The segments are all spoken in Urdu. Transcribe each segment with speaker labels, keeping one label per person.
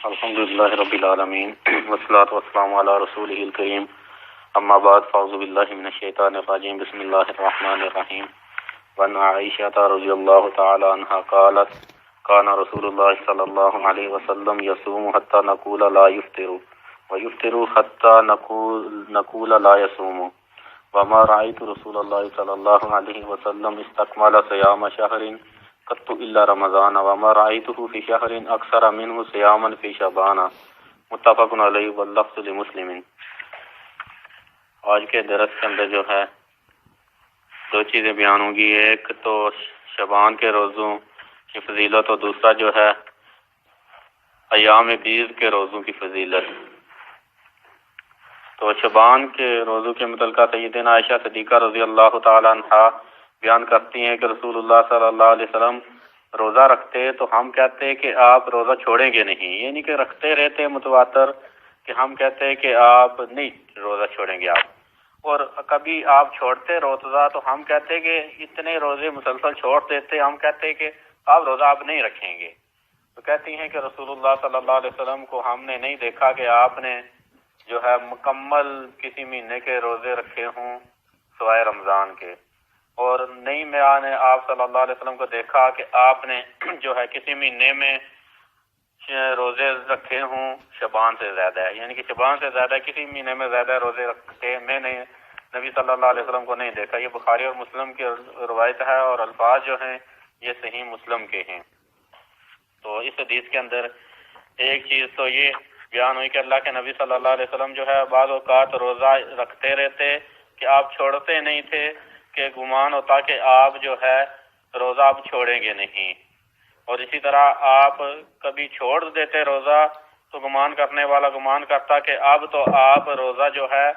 Speaker 1: الحمدللہ رب العالمین والصلاة والسلام علی رسولہ الکریم اما بعد فاعوذ باللہ من الشیطان الرجیم بسم اللہ الرحمن الرحیم وعن عائشہ رضی اللہ تعالی عنہا قالت کان رسول اللہ صلی اللہ علیہ وسلم یصوم حتی نقول لا یفطر ویفطر حتی نقول لا یصوم وما رأیت رسول اللہ صلی اللہ علیہ وسلم استکمل صیام شہر قط الا رمضان وما رأيته في شهر اکثر منه صياما في شعبان متفق علیہ واللفظ لمسلم۔ آج کے درس کے اندر جو ہے دو چیزیں بیان ہوں گی، ایک تو شعبان کے روزوں کی فضیلت اور دوسرا جو ہے ایام بیز کے روزوں کی فضیلت۔ تو شعبان کے روزوں کے متعلقہ سیدنا عائشہ صدیقہ رضی اللہ تعالی عنہا بیان کرتی ہیں کہ رسول اللہ صلی اللہ علیہ وسلم روزہ رکھتے تو ہم کہتے کہ آپ روزہ چھوڑیں گے نہیں، یعنی کہ رکھتے رہتے متواتر کہ ہم کہتے کہ آپ نہیں روزہ چھوڑیں گے آپ، اور کبھی آپ چھوڑتے روزہ تو ہم کہتے کہ اتنے روزے مسلسل چھوڑ دیتے، ہم کہتے کہ آپ روزہ آپ نہیں رکھیں گے۔ تو کہتی ہیں کہ رسول اللہ صلی اللہ علیہ وسلم کو ہم نے نہیں دیکھا کہ آپ نے جو ہے مکمل کسی مہینے کے روزے رکھے ہوں سوائے رمضان کے، اور نہیں میں نے آپ صلی اللہ علیہ وسلم کو دیکھا کہ آپ نے جو ہے کسی مہینے میں روزے رکھے ہوں شعبان سے زیادہ ہے، یعنی کہ شعبان سے زیادہ کسی مہینے میں زیادہ روزے رکھے میں نے نبی صلی اللہ علیہ وسلم کو نہیں دیکھا۔ یہ بخاری اور مسلم کی روایت ہے اور الفاظ جو ہیں یہ صحیح مسلم کے ہیں۔ تو اس حدیث کے اندر ایک چیز تو یہ بیان ہوئی کہ اللہ کے نبی صلی اللہ علیہ وسلم جو ہے بعض اوقات روزہ رکھتے رہتے کہ آپ چھوڑتے نہیں تھے، کہ گمان ہوتا کہ آپ جو ہے روزہ آپ چھوڑیں گے نہیں، اور اسی طرح آپ کبھی چھوڑ دیتے روزہ تو گمان کرنے والا گمان کرتا کہ اب تو آپ روزہ جو ہے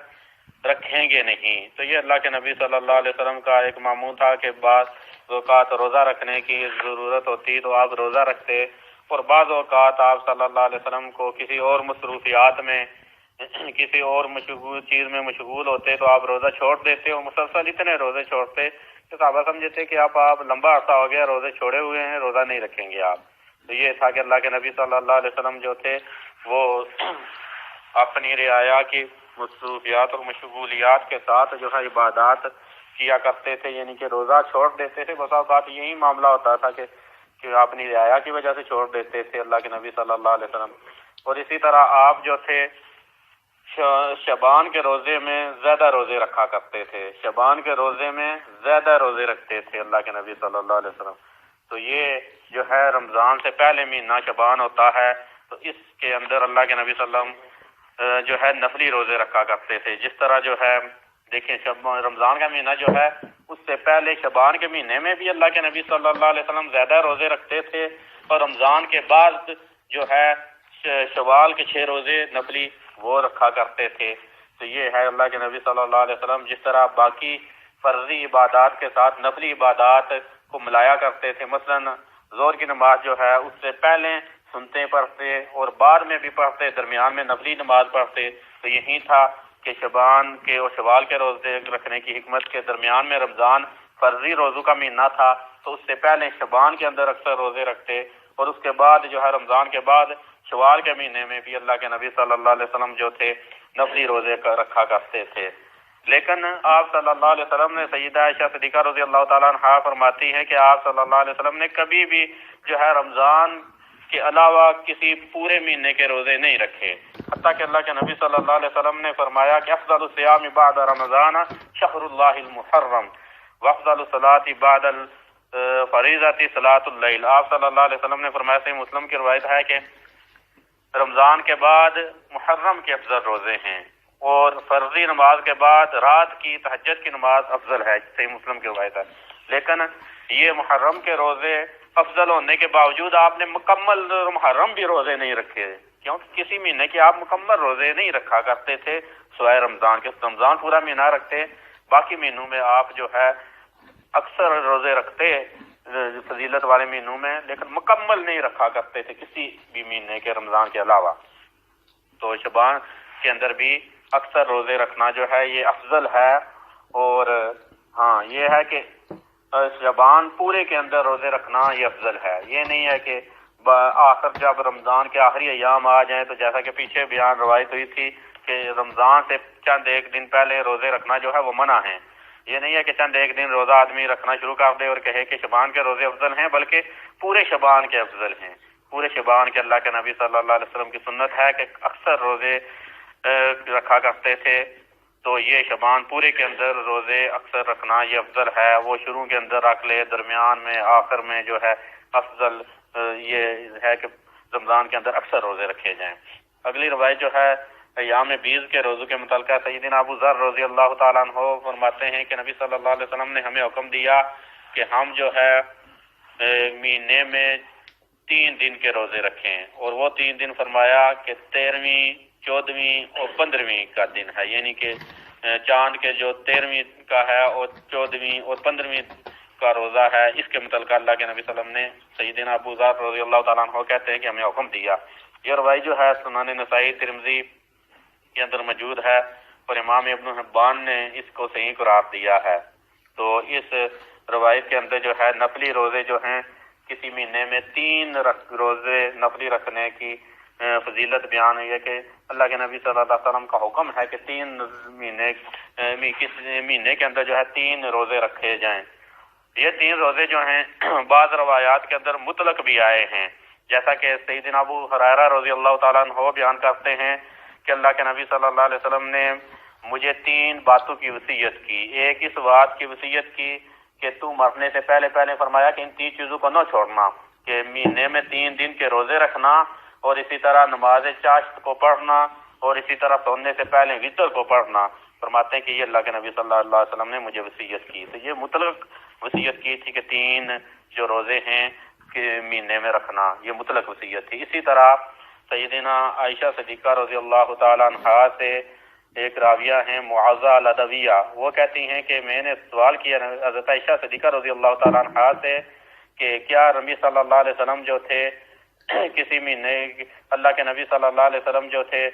Speaker 1: رکھیں گے نہیں۔ تو یہ اللہ کے نبی صلی اللہ علیہ وسلم کا ایک معمول تھا کہ بعض اوقات روزہ رکھنے کی ضرورت ہوتی تو آپ روزہ رکھتے، اور بعض اوقات آپ صلی اللہ علیہ وسلم کو کسی اور مصروفیات میں کسی اور چیز میں مشغول ہوتے تو آپ روزہ چھوڑ دیتے، اور مسلسل اتنے روزے چھوڑتے کہ صحابہ سمجھتے کہ آپ لمبا عرصہ ہو گیا روزے چھوڑے ہوئے ہیں، روزہ نہیں رکھیں گے آپ۔ تو یہ تھا کہ اللہ کے نبی صلی اللہ علیہ وسلم جو تھے وہ اپنی رعایا کی مصروفیات اور مشغولیات کے ساتھ جو ہے عبادات کیا کرتے تھے، یعنی کہ روزہ چھوڑ دیتے تھے۔ بس اوقات یہی معاملہ ہوتا تھا کہ اپنی رعایا کی وجہ سے چھوڑ دیتے تھے اللہ کے نبی صلی اللہ علیہ وسلم۔ اور اسی طرح آپ جو تھے شعبان کے روزے میں زیادہ روزے رکھا کرتے تھے، شعبان کے روزے میں زیادہ روزے رکھتے تھے اللہ کے نبی صلی اللہ علیہ وسلم۔ تو یہ جو ہے رمضان سے پہلے مہینہ شعبان ہوتا ہے، تو اس کے اندر اللہ کے نبی صلی اللہ علیہ وسلم جو ہے نفلی روزے رکھا کرتے تھے۔ جس طرح جو ہے دیکھیں رمضان کا مہینہ جو ہے اس سے پہلے شعبان کے مہینے میں بھی اللہ کے نبی صلی اللہ علیہ وسلم زیادہ روزے رکھتے تھے، اور رمضان کے بعد جو ہے شوال کے 6 روزے نفلی وہ رکھا کرتے تھے۔ تو یہ ہے اللہ کے نبی صلی اللہ علیہ وسلم جس طرح باقی فرضی عبادات کے ساتھ نفلی عبادات کو ملایا کرتے تھے، مثلا ظہر کی نماز جو ہے اس سے پہلے سنتے پڑھتے اور بعد میں بھی پڑھتے، درمیان میں نفلی نماز پڑھتے۔ تو یہی تھا کہ شعبان کے اور شوال کے روزے رکھنے کی حکمت کے درمیان میں رمضان فرضی روزوں کا مہینہ تھا، تو اس سے پہلے شعبان کے اندر اکثر روزے رکھتے، اور اس کے بعد جو ہے رمضان کے بعد شوال کے مہینے میں بھی اللہ کے نبی صلی اللہ علیہ وسلم جو تھے نفلی روزے رکھا کرتے تھے۔ لیکن آپ صلی اللہ علیہ وسلم نے سیدہ عائشہ صدیقہ رضی اللہ تعالیٰ عنہا فرماتی ہیں کہ آپ صلی اللہ علیہ وسلم نے کبھی بھی جو ہے رمضان کے علاوہ کسی پورے مہینے کے روزے نہیں رکھے، حتیٰ کہ اللہ کے نبی صلی اللہ علیہ وسلم نے فرمایا کہ افضل الصیام بعد رمضان شہر اللہ المحرم وافضل الصلاۃ بعد الفریضۃ صلاۃ اللیل۔ آپ صلی اللہ علیہ وسلم نے فرمایا، صحیح مسلم کی روایت ہے کہ رمضان کے بعد محرم کے افضل روزے ہیں، اور فرضی نماز کے بعد رات کی تہجد کی نماز افضل ہے، صحیح مسلم کی روایت ہے۔ لیکن یہ محرم کے روزے افضل ہونے کے باوجود آپ نے مکمل محرم بھی روزے نہیں رکھے، کیونکہ کسی مہینے کے آپ مکمل روزے نہیں رکھا کرتے تھے سوائے رمضان کے۔ رمضان پورا مہینہ رکھتے، باقی مہینوں میں آپ جو ہے اکثر روزے رکھتے فضیلت والے مہینوں میں، لیکن مکمل نہیں رکھا کرتے تھے کسی بھی مہینے کے رمضان کے علاوہ۔ تو شعبان کے اندر بھی اکثر روزے رکھنا جو ہے یہ افضل ہے، اور ہاں یہ ہے کہ شعبان پورے کے اندر روزے رکھنا یہ افضل ہے، یہ نہیں ہے کہ آخر جب رمضان کے آخری ایام آ جائیں تو جیسا کہ پیچھے بیان روایت ہوئی تھی کہ رمضان سے چند ایک دن پہلے روزے رکھنا جو ہے وہ منع ہے. یہ نہیں ہے کہ چند ایک دن روزہ آدمی رکھنا شروع کر دے اور کہے کہ شعبان کے روزے افضل ہیں، بلکہ پورے شعبان کے افضل ہیں. پورے شعبان کے اللہ کے نبی صلی اللہ علیہ وسلم کی سنت ہے کہ اکثر روزے رکھا کرتے تھے، تو یہ شعبان پورے کے اندر روزے اکثر رکھنا یہ افضل ہے. وہ شروع کے اندر رکھ لے، درمیان میں، آخر میں جو ہے افضل یہ ہے کہ رمضان کے اندر اکثر روزے رکھے جائیں. اگلی روایت جو ہے ایام بیز کے روزوں کے متعلقہ سیدنا ابو ذر رضی اللہ تعالیٰ عنہ فرماتے ہیں کہ نبی صلی اللہ علیہ وسلم نے ہمیں حکم دیا کہ ہم جو ہے مہینے میں 3 دن کے روزے رکھیں، اور وہ 3 دن فرمایا کہ 13ویں، 14ویں اور 15ویں کا دن ہے، یعنی کہ چاند کے جو 13ویں کا ہے اور 14ویں اور 15ویں کا روزہ ہے. اس کے متعلقہ اللہ کے نبی صلی اللہ علیہ وسلم نے سیدنا ابو ذر رضی اللہ تعالیٰ عنہ کہتے ہیں کہ ہمیں حکم دیا. یہ روایت جو ہے سنن نسائی ترمذی کے اندر موجود ہے اور امام ابن حبان نے اس کو صحیح قرار دیا ہے. تو اس روایت کے اندر جو ہے نفلی روزے جو ہیں کسی مہینے میں 3 روزے نفلی رکھنے کی فضیلت بیان ہوئی ہے کہ اللہ کے نبی صلی اللہ علیہ وسلم کا حکم ہے کہ 3 مہینے کے اندر جو ہے 3 روزے رکھے جائیں. یہ 3 روزے جو ہیں بعض روایات کے اندر مطلق بھی آئے ہیں، جیسا کہ سیدنا ابو ہریرہ رضی اللہ تعالیٰ عنہ بیان کرتے ہیں کہ اللہ کے نبی صلی اللہ علیہ وسلم نے مجھے 3 باتوں کی وصیت کی. ایک اس بات کی وصیت کی کہ تو مرنے سے پہلے فرمایا کہ ان 3 چیزوں کو نہ چھوڑنا، کہ مہینے میں 3 دن کے روزے رکھنا، اور اسی طرح نماز چاشت کو پڑھنا، اور اسی طرح سونے سے پہلے وتر کو پڑھنا. فرماتے ہیں کہ یہ اللہ کے نبی صلی اللہ علیہ وسلم نے مجھے وصیت کی. تو یہ مطلق وصیت کی تھی کہ 3 جو روزے ہیں کہ مہینے میں رکھنا، یہ مطلق وصیت تھی. اسی طرح سیدنا عائشہ صدیقہ رضی اللہ تعالی عنہا سے ایک راویہ ہیں معاذہ العدویہ، وہ کہتی ہیں کہ میں نے سوال کیا حضرت عائشہ صدیقہ رضی اللہ تعالی عنہا سے کہ کیا نبی صلی اللہ علیہ وسلم جو تھے کسی مہینے، اللہ کے نبی صلی اللہ علیہ وسلم جو تھے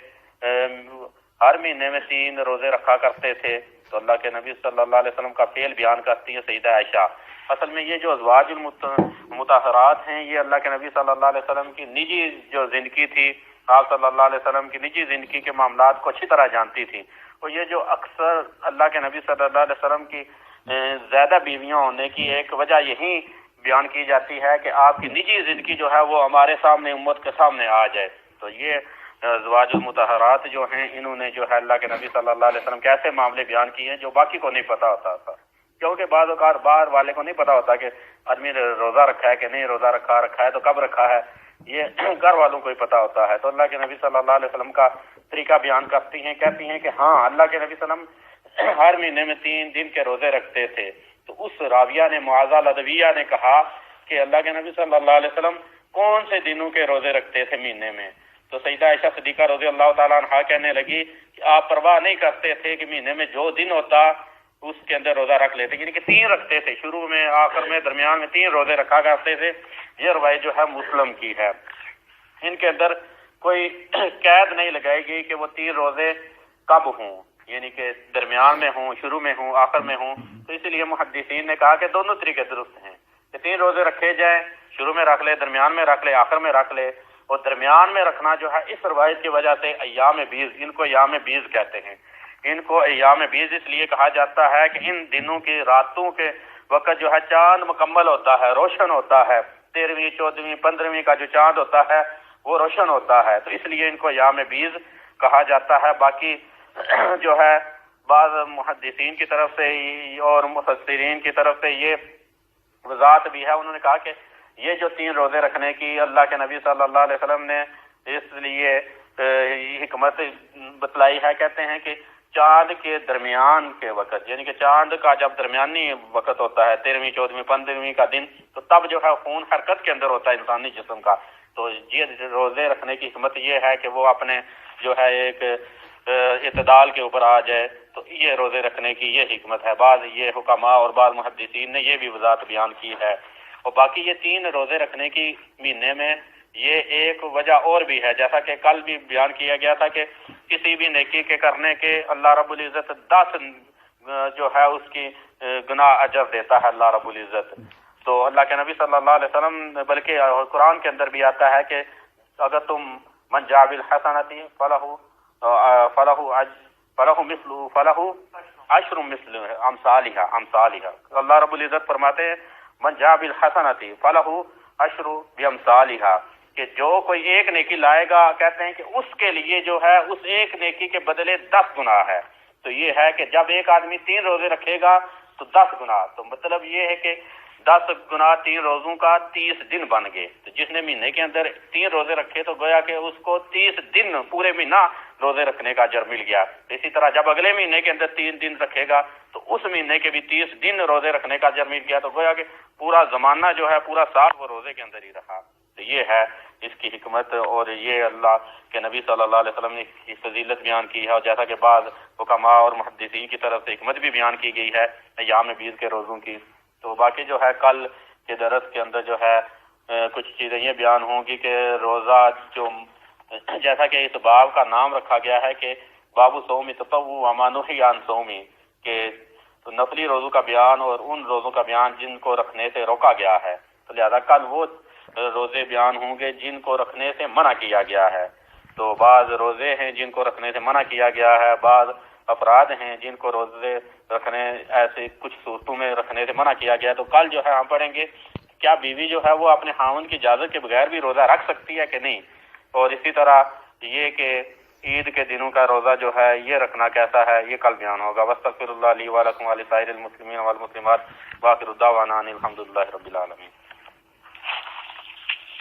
Speaker 1: ہر مہینے میں 3 روزے رکھا کرتے تھے؟ تو اللہ کے نبی صلی اللہ علیہ وسلم کا فعل بیان کرتی ہے سیدہ عائشہ. اصل میں یہ جو ازواج المطہرات ہیں یہ اللہ کے نبی صلی اللہ علیہ وسلم کی نجی جو زندگی تھی، آپ صلی اللہ علیہ وسلم کی نجی زندگی کے معاملات کو اچھی طرح جانتی تھی. اور یہ جو اکثر اللہ کے نبی صلی اللہ علیہ وسلم کی زیادہ بیویاں ہونے کی ایک وجہ یہی بیان کی جاتی ہے کہ آپ کی نجی زندگی جو ہے وہ ہمارے سامنے، امت کے سامنے آ جائے. تو یہ ازواج المطہرات جو ہیں انہوں نے جو ہے اللہ کے نبی صلی اللہ علیہ وسلم کے ایسے معاملے بیان کیے ہیں جو باقی کو نہیں پتا ہوتا تھا، کیونکہ بعض اوقات باہر والے کو نہیں پتا ہوتا کہ آدمی نے روزہ رکھا ہے کہ نہیں روزہ رکھا ہے تو کب رکھا ہے، یہ گھر والوں کو ہی پتا ہوتا ہے. تو اللہ کے نبی صلی اللہ علیہ وسلم کا طریقہ بیان کرتی ہیں کہ ہاں اللہ کے نبی صلی اللہ علیہ وسلم ہر مہینے میں 3 دن کے روزے رکھتے تھے. تو اس راویہ نے معاذہ العدویہ نے کہا کہ اللہ کے نبی صلی اللہ علیہ وسلم کون سے دنوں کے روزے رکھتے تھے مہینے میں؟ تو سیدہ عائشہ صدیقہ رضی اللہ تعالیٰ عنہا کہنے لگی کہ آپ پرواہ نہیں کرتے تھے کہ مہینے میں جو دن ہوتا اس کے اندر روزہ رکھ لیتے، یعنی کہ 3 رکھتے تھے، شروع میں، آخر میں، درمیان میں 3 روزے رکھا کرتے تھے. یہ روایت جو ہے مسلم کی ہے. ان کے اندر کوئی قید نہیں لگائی گئی کہ وہ 3 روزے کب ہوں، یعنی کہ درمیان میں ہوں، شروع میں ہوں، آخر میں ہوں. تو اس لیے محدثین نے کہا کہ دونوں طریقے درست ہیں کہ 3 روزے رکھے جائیں، شروع میں رکھ لے، درمیان میں رکھ لے، آخر میں رکھ لے. اور درمیان میں رکھنا جو ہے اس روایت کی وجہ سے ایام بیز، ان کو ایام بیز کہتے ہیں. ان کو ایام بیز اس لیے کہا جاتا ہے کہ ان دنوں کی راتوں کے وقت جو ہے چاند مکمل ہوتا ہے، روشن ہوتا ہے. 13ویں، 14ویں، 15ویں کا جو چاند ہوتا ہے وہ روشن ہوتا ہے، تو اس لیے ان کو ایام بیز کہا جاتا ہے. باقی جو ہے بعض محدثین کی طرف سے اور مفسرین کی طرف سے یہ وضاحت بھی ہے، انہوں نے کہا کہ یہ جو 3 روزے رکھنے کی اللہ کے نبی صلی اللہ علیہ وسلم نے اس لیے حکمت بتلائی ہے. کہتے ہیں کہ چاند کے درمیان کے وقت، یعنی کہ چاند کا جب درمیانی وقت ہوتا ہے 13ویں، 14ویں، 15ویں کا دن، تو تب جو ہے خون حرکت کے اندر ہوتا ہے انسانی جسم کا. تو یہ روزے رکھنے کی حکمت یہ ہے کہ وہ اپنے جو ہے ایک اعتدال کے اوپر آ جائے. تو یہ روزے رکھنے کی یہ حکمت ہے. بعض یہ حکماء اور بعض محدثین نے یہ بھی وضاحت بیان کی ہے. اور باقی یہ 3 روزے رکھنے کی مہینے میں یہ ایک وجہ اور بھی ہے، جیسا کہ کل بھی بیان کیا گیا تھا کہ کسی بھی نیکی کے کرنے کے اللہ رب العزت 10 جو ہے اس کی گناہ اجر دیتا ہے اللہ رب العزت. تو اللہ کے نبی صلی اللہ علیہ وسلم بلکہ قرآن کے اندر بھی آتا ہے کہ اگر تم من جاء بالحسنۃ فلہ عشر مثل امثالها اللہ رب العزت فرماتے ہیں من جاء بالحسنۃ فلہ عشر بامثالها کہ جو کوئی ایک نیکی لائے گا کہتے ہیں کہ اس کے لیے جو ہے اس ایک نیکی کے بدلے 10 گناہ ہے. تو یہ ہے کہ جب ایک آدمی 3 روزے رکھے گا تو 10 گناہ، تو مطلب یہ ہے کہ 10 گناہ 3 روزوں کا 30 دن بن گئے. تو جس نے مہینے کے اندر 3 روزے رکھے تو گویا کہ اس کو 30 دن پورے مہینہ روزے رکھنے کا اجر مل گیا. اسی طرح جب اگلے مہینے کے اندر 3 دن رکھے گا تو اس مہینے کے بھی 30 دن روزے رکھنے کا اجر مل گیا. تو گویا کہ پورا زمانہ جو ہے پورا سال وہ روزے کے اندر ہی رہا. تو یہ ہے اس کی حکمت، اور یہ اللہ کے نبی صلی اللہ علیہ وسلم نے اس کی فضیلت بیان کی ہے، اور جیسا کہ بعض حکماء اور محدثین کی طرف سے حکمت بھی بیان کی گئی ہے ایام بیض کے روزوں کی. تو باقی جو ہے کل کے درس کے اندر جو ہے کچھ چیزیں یہ بیان ہوں گی کہ روزہ جو جیسا کہ اس باب کا نام رکھا گیا ہے کہ باب صوم تطوع وما نہی عن صوم، کہ تو نفلی روزوں کا بیان اور ان روزوں کا بیان جن کو رکھنے سے روکا گیا ہے. تو لہذا کل وہ روزے بیان ہوں گے جن کو رکھنے سے منع کیا گیا ہے. تو بعض روزے ہیں جن کو رکھنے سے منع کیا گیا ہے، بعض افراد ہیں جن کو روزے رکھنے ایسے کچھ صورتوں میں رکھنے سے منع کیا گیا ہے. تو کل جو ہے ہم پڑھیں گے کیا بیوی جو ہے وہ اپنے خاوند کی اجازت کے بغیر بھی روزہ رکھ سکتی ہے کہ نہیں، اور اسی طرح یہ کہ عید کے دنوں کا روزہ جو ہے یہ رکھنا کیسا ہے، یہ کل بیان ہوگا. واستغفر اللہ لی ولکم ولسائر المسلمین والمسلمات، وآخر دعوانا ان الحمد للہ رب العالمین.